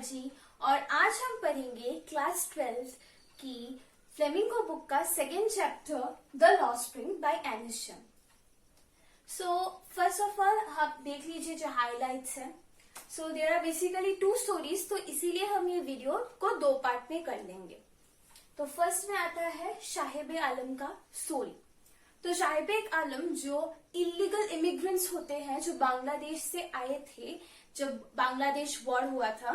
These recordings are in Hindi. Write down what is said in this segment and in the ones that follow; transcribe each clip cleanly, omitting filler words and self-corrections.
जी और आज हम पढ़ेंगे क्लास 12 की फ्लेमिंगो बुक का second chapter the lost ring by एनिशन। सो फर्स्ट ऑफ ऑल आप देख लीजिए जो हाइलाइट्स है। So there are basically 2 stories, तो इसीलिए हम ये वीडियो को 2 पार्ट में कर लेंगे। तो फर्स्ट में आता है साहिब आलम का सोल। तो साहिब आलम जो इलीगल इमिग्रेंट्स होते हैं जो बांग्लादेश से आए थे, जब बांग्लादेश वॉर हुआ था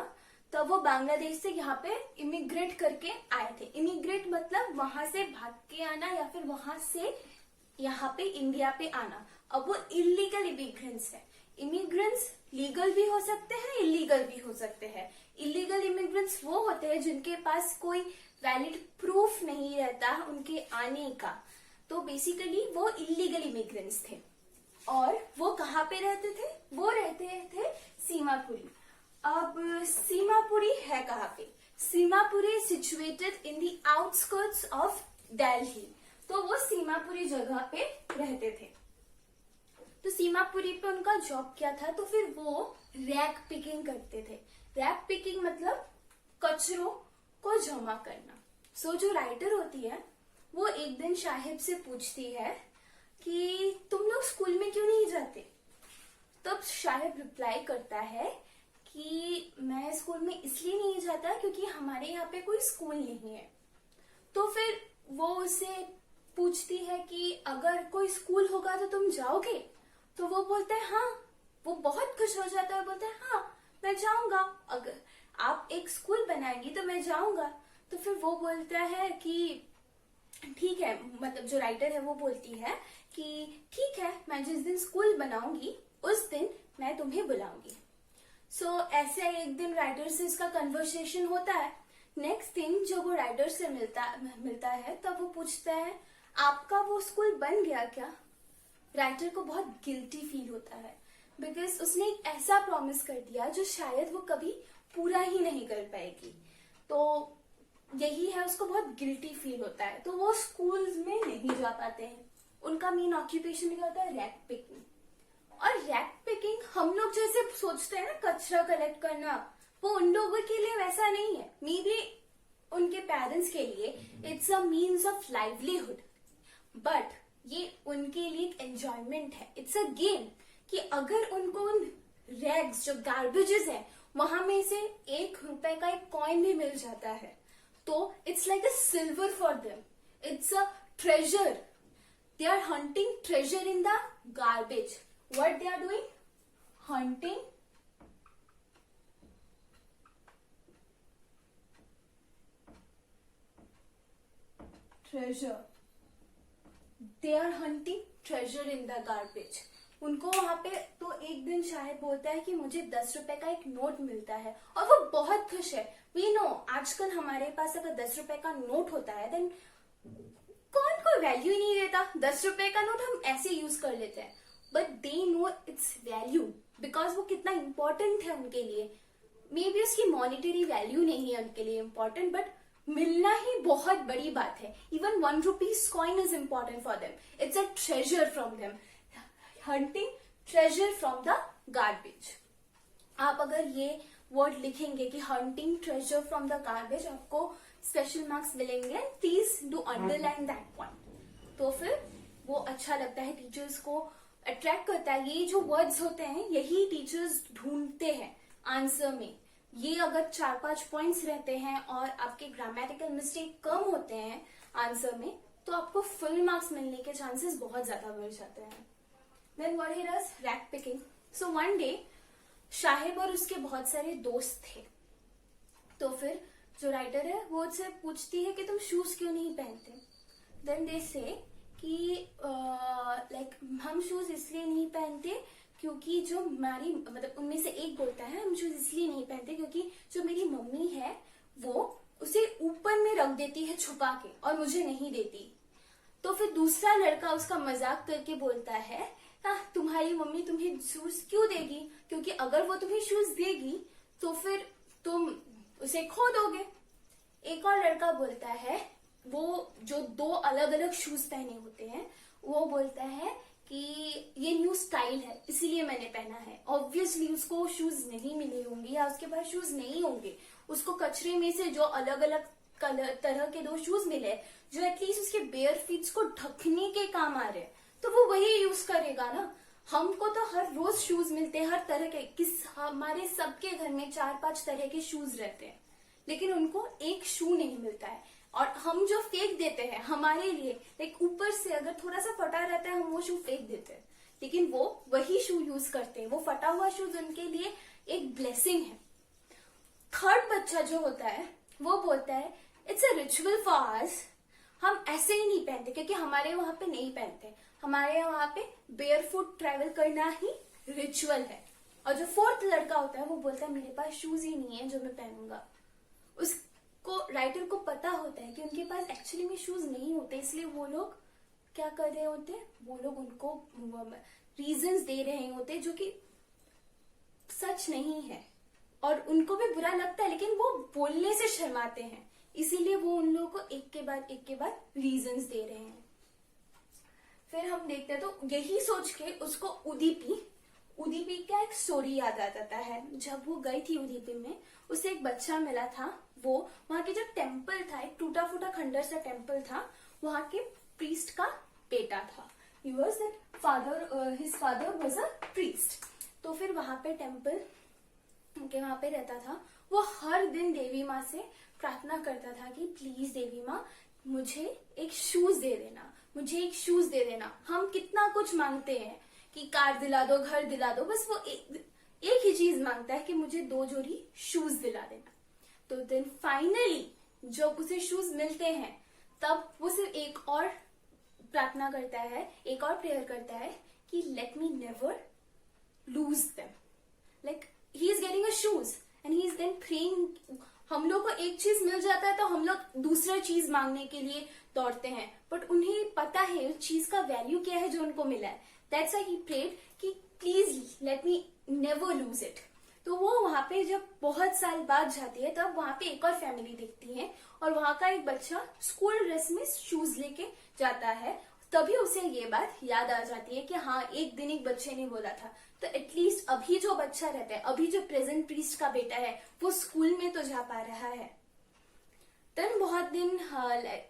तब वो बांग्लादेश से यहाँ पे इमिग्रेट करके आए थे। इमिग्रेट मतलब वहां से भाग के आना या फिर वहां से यहाँ पे इंडिया पे आना। अब वो इलीगल इमिग्रेंट्स है। इमिग्रेंट्स लीगल भी हो सकते हैं, इलीगल भी हो सकते हैं। इलीगल इमिग्रेंट्स वो होते हैं जिनके पास कोई वैलिड प्रूफ नहीं रहता उनके आने का। तो बेसिकली वो इलीगल इमिग्रेंट्स थे। और वो कहाँ पे रहते थे? वो रहते थे सीमापुरी। अब सीमापुरी है कहाँ पे? Seemapuri situated in the outskirts of Delhi. तो वो सीमापुरी जगह पे रहते थे। तो सीमापुरी पे उनका जॉब क्या था? तो फिर वो रैग पिकिंग करते थे। रैग पिकिंग मतलब कचरों को जमा करना। सो जो राइटर होती है वो एक दिन साहिब से पूछती है कि तुम लोग स्कूल में क्यों नहीं जाते? तब साहिब रिप्लाई करता है कि मैं स्कूल में इसलिए नहीं जाता क्योंकि हमारे यहाँ पे कोई स्कूल नहीं है। तो फिर वो उसे पूछती है कि अगर कोई स्कूल होगा तो तुम जाओगे? तो वो बोलता है हाँ। वो बहुत खुश हो जाता है, बोलता है हाँ मैं जाऊंगा, अगर आप एक स्कूल बनाएंगी तो मैं जाऊंगा। तो फिर वो बोलता है कि ठीक है, मतलब जो राइटर है वो बोलती है कि ठीक है, मैं जिस दिन स्कूल बनाऊंगी उस दिन मैं तुम्हें बुलाऊंगी। सो ऐसे एक दिन राइटर से इसका कन्वर्सेशन होता है। नेक्स्ट दिन जब वो राइटर से मिलता है तब वो पूछता है आपका वो स्कूल बन गया क्या? राइटर को बहुत गिल्टी फील होता है बिकॉज उसने एक ऐसा प्रॉमिस कर दिया जो शायद वो कभी पूरा ही नहीं कर पाएगी। तो यही है, उसको बहुत गिल्टी फील होता है। तो वो स्कूल्स में नहीं जा पाते हैं। उनका मेन ऑक्यूपेशन क्या होता है? Rag picking. और रैग पिकिंग हम लोग जैसे सोचते हैं ना कचरा कलेक्ट करना, वो उन लोगों के लिए वैसा नहीं है। मे बी उनके पेरेंट्स के लिए it's a means of livelihood, but ये उनके लिए एक एंजॉयमेंट है। इट्स अ गेम कि अगर उनको उन रैग्स जो गार्बेजेस है वहां में से ₹1 का एक कॉइन भी मिल जाता है तो it's like a silver for them. It's a treasure. They are hunting treasure in the garbage. What they are doing? Hunting treasure. They are hunting treasure in the garbage. उनको वहां पे तो एक दिन शायद बोलता है कि मुझे ₹10 का एक नोट मिलता है और वो बहुत खुश है। वी नो आजकल हमारे पास अगर ₹10 का नोट होता है देन कौन कोई वैल्यू ही नहीं देता। ₹10 का नोट हम ऐसे यूज कर लेते हैं, but they know it's value because वो कितना इंपॉर्टेंट है उनके लिए। मे बी उसकी मॉनिटरी वैल्यू नहीं है उनके लिए इम्पोर्टेंट, बट मिलना ही बहुत बड़ी बात है। Even ₹1 coin is important for them. It's a treasure from them. Hunting treasure from the garbage. आप अगर ये वर्ड लिखेंगे कि hunting treasure from the garbage, आपको स्पेशल मार्क्स मिलेंगे। Please do underline that point. तो फिर वो अच्छा लगता है, टीचर्स को अट्रैक्ट करता है। ये जो वर्ड्स होते हैं यही टीचर्स ढूंढते हैं आंसर में। ये अगर 4-5 पॉइंट्स रहते हैं और आपके ग्रामेटिकल मिस्टेक कम होते हैं आंसर में तो आपको फुल मार्क्स मिलने के चांसेस बहुत ज्यादा बढ़ जाते हैं। Then what he does? Rag picking. So one day Sahib और उसके बहुत सारे दोस्त थे। तो फिर जो राइटर है वो उससे पूछती है कि तुम शूज क्यों नहीं पहनते? Then they say कि लाइक हम शूज इसलिए नहीं पहनते क्योंकि जो हमारी मतलब उनमें से एक बोलता है हम शूज इसलिए नहीं पहनते क्योंकि जो मेरी मम्मी है वो उसे ऊपर में रख देती है छुपा के और मुझे नहीं देती। तो फिर दूसरा लड़का उसका मजाक करके बोलता है तुम्हारी मम्मी तुम्हें शूज क्यों देगी? क्योंकि अगर वो तुम्हें शूज देगी तो फिर तुम उसे खो दोगे। एक और लड़का बोलता है, वो जो 2 अलग अलग शूज पहने होते हैं, वो बोलता है कि ये न्यू स्टाइल है इसीलिए मैंने पहना है। ऑब्वियसली उसको शूज नहीं मिले होंगे या उसके पास शूज नहीं होंगे, उसको कचरे में से जो अलग अलग तरह के 2 शूज मिले जो एटलीस्ट उसके बेयर फीट्स को ढकने के काम आ रहे हैं, तो वो वही यूज करेगा ना। हमको तो हर रोज शूज मिलते हैं, हर तरह के, हमारे सबके घर में 4-5 तरह के शूज रहते हैं, लेकिन उनको एक शू नहीं मिलता है। और हम जो फेंक देते हैं हमारे लिए, लाइक ऊपर से अगर थोड़ा सा फटा रहता है हम वो शू फेंक देते हैं, लेकिन वो वही शू यूज करते हैं। वो फटा हुआ शूज उनके लिए एक ब्लेसिंग है। थर्ड बच्चा जो होता है वो बोलता है it's a ritual for us. हम ऐसे ही नहीं पहनते क्योंकि हमारे वहां पे नहीं पहनते, हमारे वहां पे बेयरफुट ट्रैवल करना ही रिचुअल है। और जो 4th लड़का होता है वो बोलता है मेरे पास शूज ही नहीं है जो मैं पहनूंगा। उसको, राइटर को पता होता है कि उनके पास एक्चुअली में शूज नहीं होते, इसलिए वो लोग क्या कर रहे होते हैं, वो लोग उनको रीजंस दे रहे होते जो कि सच नहीं है और उनको भी बुरा लगता है, लेकिन वो बोलने से शर्माते हैं, इसीलिए वो उन लोगों को एक के बाद रीजंस दे रहे हैं। फिर हम देखते हैं तो यही सोच के उसको उदीपी का एक स्टोरी याद आ जाता है। जब वो गई थी उदीपी में, उसे एक बच्चा मिला था। वो वहां के जो टेम्पल था, एक टूटा फूटा खंडर सा टेम्पल था, वहां के प्रीस्ट का बेटा था। His father was a priest. तो फिर वहां पे टेम्पल के वहां पे रहता था। वो हर दिन देवी माँ से प्रार्थना करता था कि प्लीज देवी माँ मुझे एक शूज दे देना, मुझे एक शूज दे देना। हम कितना कुछ मांगते हैं कि कार दिला दो, घर दिला दो, बस वो एक ही चीज मांगता है कि मुझे 2 जोड़ी शूज दिला देना। तो देन फाइनली जब उसे शूज मिलते हैं तब वो सिर्फ एक और प्रार्थना करता है, एक और प्रेयर करता है कि let me never lose them. Like he is getting a shoes and he is then praying. हम लोग को एक चीज मिल जाता है तो हम लोग दूसरा चीज मांगने के लिए दौड़ते हैं, बट उन्हें पता है उस चीज का वैल्यू क्या है जो उनको मिला है। दैट्स व्हाई ही प्रेड कि please let me never lose it. तो वो वहां पे जब बहुत साल बाद जाती है तब वहां पे एक और फैमिली दिखती है और वहां का एक बच्चा स्कूल ड्रेस में शूज लेके जाता है। तभी उसे ये बात याद आ जाती है कि हाँ, एक दिन एक बच्चे ने बोला था, तो एटलीस्ट अभी जो बच्चा रहता है, अभी जो प्रेजेंट प्रीस्ट का बेटा है, वो स्कूल में तो जा पा रहा है। देन बहुत दिन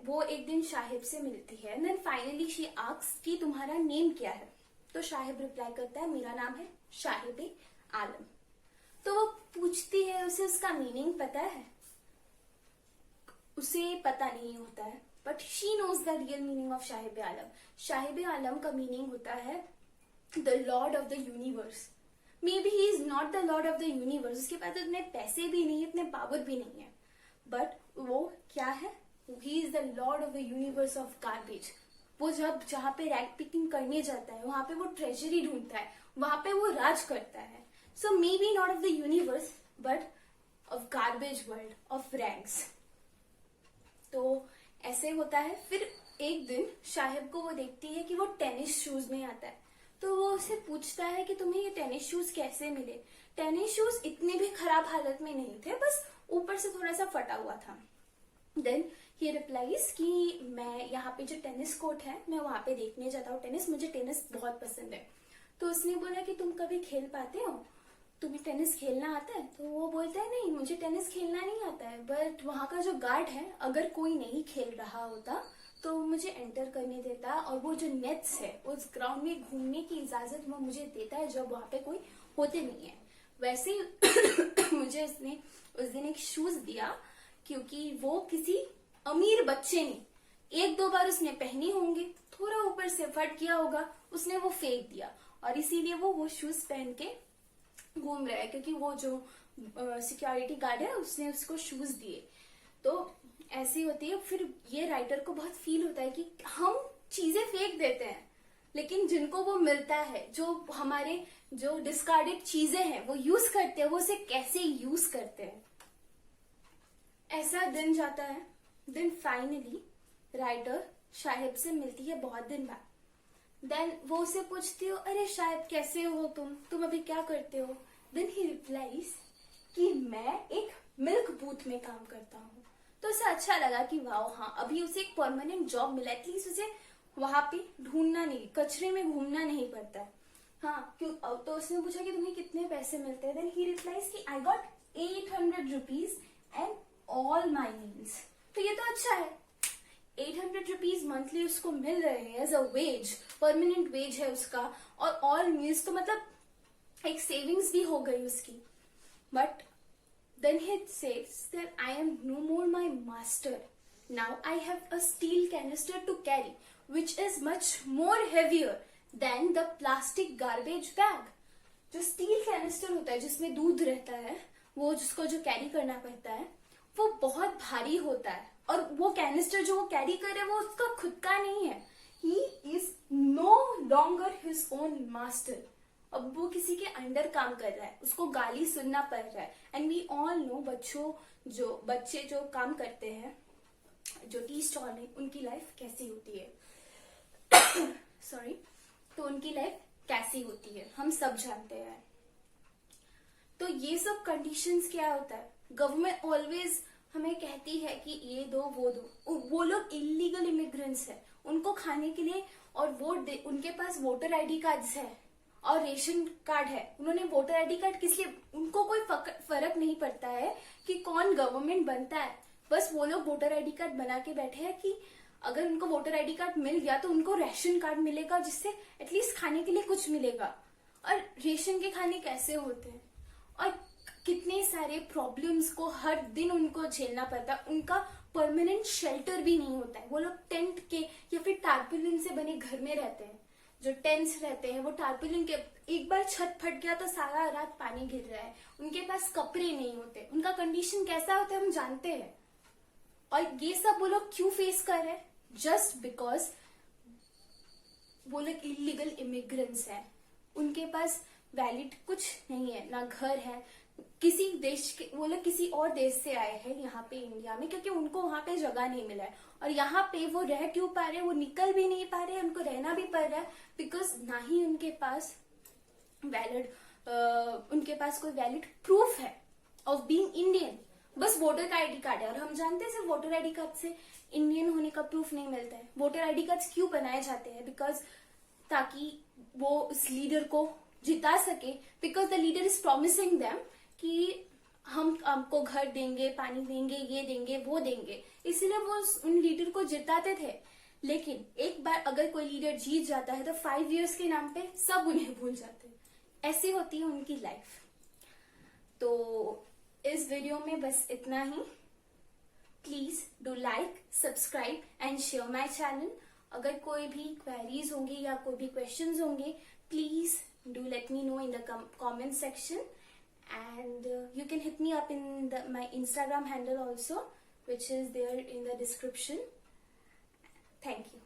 वो एक दिन शाहिब से मिलती है। देन फाइनली शी आस्क्स कि तुम्हारा नेम क्या है। तो शाहिब रिप्लाई करता है मेरा नाम है शाहिब आलम। तो वो पूछती है उसे उसका मीनिंग पता है। उसे पता नहीं होता है, but she knows the real meaning of Shahib Alam. Shahib Alam का मीनिंग होता है the lord of the universe. Maybe he is not the lord of the universe, उसके पास इतने पैसे भी नहीं है, इतने पावर भी नहीं है, बट वो क्या है, he is the lord of the universe of garbage. वो जब जहां पे रैग पिकिंग करने जाता है वहां पे वो ट्रेजरी ढूंढता है, वहां पे वो राज करता है। So maybe not of the universe but of garbage world of rags. तो ऐसे होता है। फिर एक दिन शाहिब को वो देखती है कि वो टेनिस शूज में आता है, तो वो उससे पूछता है कि तुम्हें ये टेनिस शूज कैसे मिले। टेनिस शूज इतने भी खराब हालत में नहीं थे, बस ऊपर से थोड़ा सा फटा हुआ था। देन ही रिप्लाइज कि मैं यहाँ पे जो टेनिस कोर्ट है मैं वहां पे देखने जाता हूँ टेनिस, मुझे टेनिस बहुत पसंद है। तो उसने बोला कि तुम कभी खेल पाते हो, तुम्हें टेनिस खेलना आता है। तो वो बोलता है नहीं, मुझे टेनिस खेलना नहीं आता है, बट वहां का जो गार्ड है अगर कोई नहीं खेल रहा होता तो मुझे एंटर करने देता और वो जो नेट्स है उस ग्राउंड में घूमने की इजाजत वो मुझे देता है जब वहां पे कोई होते नहीं है। वैसे ही मुझे उसने उस दिन एक शूज दिया क्योंकि वो किसी अमीर बच्चे ने 1-2 बार उसने पहने होंगे, थोड़ा ऊपर से फट गया होगा, उसने वो फेंक दिया और इसीलिए वो शूज पहन के घूम रहा है क्योंकि वो जो सिक्योरिटी गार्ड है उसने उसको शूज दिए। तो ऐसी होती है। फिर ये राइटर को बहुत फील होता है कि हम चीजें फेंक देते हैं, लेकिन जिनको वो मिलता है, जो हमारे जो डिस्कार्डेड चीजें हैं वो यूज करते हैं, वो उसे कैसे यूज करते हैं। ऐसा दिन जाता है। देन फाइनली राइटर शाहिब से मिलती है बहुत दिन बाद। देन वो उसे पूछती हो अरे शाहिब कैसे हो तुम अभी क्या करते हो। देन ही रिप्लाइज कि मैं एक मिल्क बूथ में काम करता हूँ। तो उसे अच्छा लगा कि वाह, हाँ, अभी उसे एक परमानेंट जॉब मिला, एटलीस्ट उसे वहां पे ढूंढना नहीं, कचरे में घूमना नहीं पड़ता है। हाँ, क्यों? तो उसने पूछा कि तुम्हें कितने पैसे मिलते हैं? देन ही रिप्लाइज कि I got 800 rupees and all my meals. तो ये तो अच्छा है, 800 रुपीज मंथली उसको मिल रहे हैं as a wage, permanent wage है उसका, और ऑल मील्स, तो मतलब एक सेविंग्स भी हो गई उसकी। But then he says that I am no more my master. Now I have a steel canister to carry, which is much more heavier than the plastic garbage bag. जो स्टील कैनिस्टर होता है जिसमें दूध रहता है, वो जिसको जो कैरी करना पड़ता है, वो बहुत भारी होता है। और वो कैनिस्टर जो वो कैरी कर रहा है वो उसका खुद का नहीं है। He is no longer his own master. अब वो किसी के अंडर काम कर रहा है, उसको गाली सुनना पड़ रहा है। एंड वी ऑल नो बच्चे जो काम करते हैं, जो टी स्टॉल है, उनकी लाइफ कैसी होती है सॉरी, तो उनकी लाइफ कैसी होती है हम सब जानते हैं। तो ये सब कंडीशंस क्या होता है, गवर्नमेंट ऑलवेज हमें कहती है कि ये दो वो दो। वो लोग इलीगल इमिग्रेंट्स है, उनको खाने के लिए और वोट दे, उनके पास वोटर आईडी कार्ड्स है और रेशन कार्ड है। उन्होंने वोटर आईडी कार्ड किस लिए, उनको कोई फर्क नहीं पड़ता है कि कौन गवर्नमेंट बनता है। बस वो लोग वोटर आईडी कार्ड बना के बैठे हैं कि अगर उनको वोटर आईडी कार्ड मिल गया तो उनको रेशन कार्ड मिलेगा, जिससे एटलीस्ट खाने के लिए कुछ मिलेगा। और रेशन के खाने कैसे होते हैं और कितने सारे प्रॉब्लम्स को हर दिन उनको झेलना पड़ता है। उनका परमानेंट शेल्टर भी नहीं होता है, वो लोग टेंट के या फिर टारपुलिन से बने घर में रहते हैं। जो टेंट्स रहते हैं वो टारपुलिन के, एक बार छत फट गया तो सारा रात पानी गिर रहा है, उनके पास कपड़े नहीं होते, उनका कंडीशन कैसा होता है हम जानते हैं। और ये सब वो लोग क्यों फेस कर रहे हैं? जस्ट बिकॉज वो लोग इलीगल इमिग्रेंट्स हैं, उनके पास वैलिड कुछ नहीं है, ना घर है, किसी देश के, वो लोग किसी और देश से आए हैं यहाँ पे इंडिया में, क्योंकि उनको वहां पे जगह नहीं मिला है। और यहाँ पे वो रह क्यों पा रहे हैं, वो निकल भी नहीं पा रहे हैं, उनको रहना भी पड़ रहा है, बिकॉज ना ही उनके पास उनके पास कोई वैलिड प्रूफ है ऑफ बीइंग इंडियन। बस वोटर का आईडी कार्ड है, और हम जानते हैं सिर्फ वोटर आईडी कार्ड से इंडियन होने का प्रूफ नहीं मिलता है। वोटर आईडी कार्ड क्यों बनाए जाते हैं? बिकॉज ताकि वो उस लीडर को जिता सके, because the leader is promising them कि हम आपको घर देंगे, पानी देंगे, ये देंगे, वो देंगे, इसीलिए वो उन लीडर को जिताते थे। लेकिन एक बार अगर कोई लीडर जीत जाता है तो 5 years के नाम पे सब उन्हें भूल जाते हैं। ऐसी होती है उनकी लाइफ। तो इस वीडियो में बस इतना ही। Please do like, subscribe and share my channel. अगर कोई भी क्वेरीज होंगे या कोई भी क्वेश्चंस होंगे, please do let me know in the comment section, and you can hit me up in my Instagram handle also, which is there in the description. Thank you.